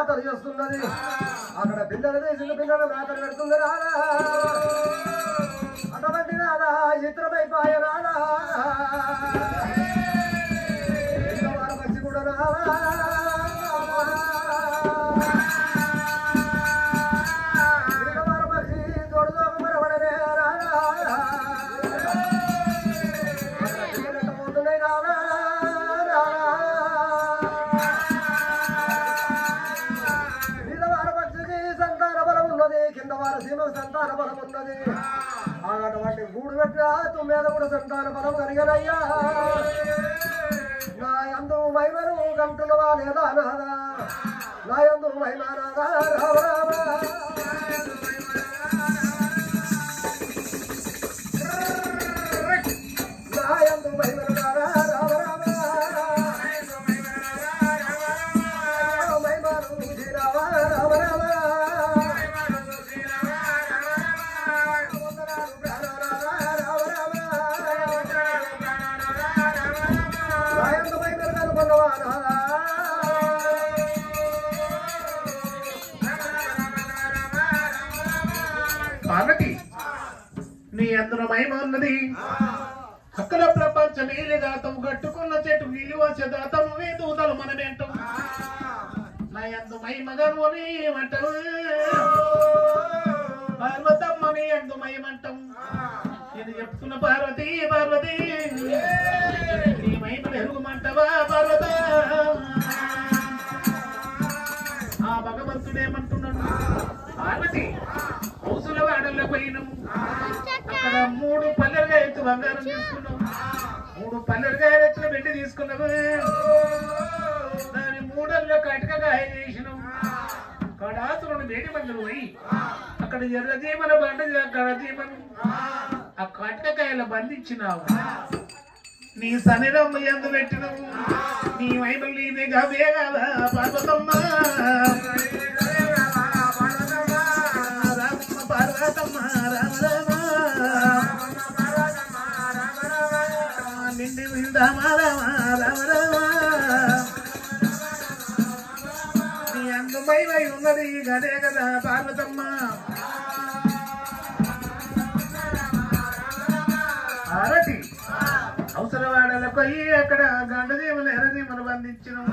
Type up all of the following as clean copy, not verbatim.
జాతర చేస్తున్నది అక్కడ పిల్లలు చిన్న పిల్లలు మేతలు పెడుతుంది రాదా అటువంటి రాదా చిత్రమైపాయ రాదా పక్షి కూడా రాదా పక్షి తోడుతో మరవడనే రాదా పోతున్నాయి రాదా కింద వారి సీమకు సంతాన బలం ఉన్నది అటువంటి గూడు పెట్టిన తుమ్మేద కూడా సంతాన బలం కలిగనయ్యా నా యందు మహిమను కంటున్నవా లేదా నాదా నా యందు మహిమ నాదా రామ రామ నా యందు మహిమను నాదా రామ రామ మహిమను శ్రీరామ రామ రామ పార్వతి నీ అందులో మహిమ ఉన్నది అక్కడ ప్రపంచమే దాతం కట్టుకున్న చెట్టు నీళ్ళు వచ్చే దాతము నీ దూతలు మనమేంటాం నా అందు మహిమగను ఏమంటావు పార్వతమ్మ నీ అందు మహిమంటాం ఇది చెప్తున్న పార్వతి పార్వతి నీ మహిమను ఎరుగుమంటవా పార్వత ఆ భగవంతుడేమంటున్నాడు పార్వతి హౌసుల వాడల్లో పోయినాము అక్కడ 3 పల్లెలుగా ఎత్తు బంగారం తీసుకున్నాం 3 పల్లెలుగా ఎత్తున పెట్టి తీసుకున్నాము దాని 3 కటకగా చేసినాం కడాసులను వేడి మందులు పోయి అక్కడ ఎర్రజీమన బండ కడజీమను ఆ కటకకాయల బంధించినావు నీ సన్నిధం ఎందు పెట్టినవు నీ వైబల్ నీదే గవే కదా పార్వతమ్మ పార్వతమ్మ రామ రామ నిండి రామ రామ రామ రామ నీ అందుపై వై ఉన్నది గదే కదా పార్వతమ్మ ఆరటి అవసరవాడలకు పోయి అక్కడ గండజీవులు ఎర్రజీవులు బంధించను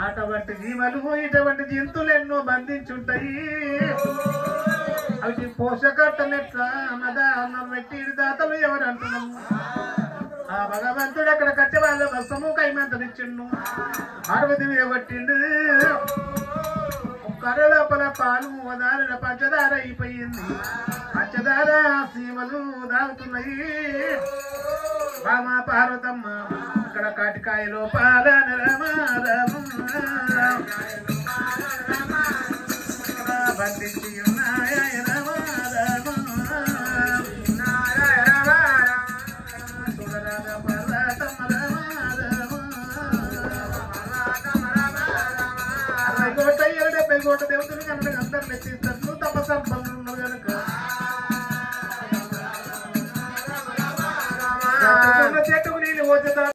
అటువంటి జీవులు ఇటువంటి జంతువులు ఎన్నో బంధించుంటాయి అవి పోషకర్తలు ఎట్లా అన్నదా అన్నం పెట్టి దాతలు ఎవరు అంటున్నాము ఆ భగవంతుడు అక్కడ కట్టె వాళ్ళ వస్తము కైమంతనిచ్చిండు పార్వతి మీద కొట్టిండు కర్ర లోపల పాలు దారిలో పంచదార అయిపోయింది పంచదార సీమలు దాగుతున్నాయి రామ పార్వతమ్మ అక్కడ కాటికాయలో పాల రామ రామ బంధించి ఉన్నాయ రామ రామ చూడరాగా పార్వతమ్మ రామ రామ 70 కోట్ల దేవతలు కనుక అందరు మెచ్చిస్తారు తప్ప సంపన్నులు ఉన్నారు కనుక చెట్టుకు నీళ్ళు పోతే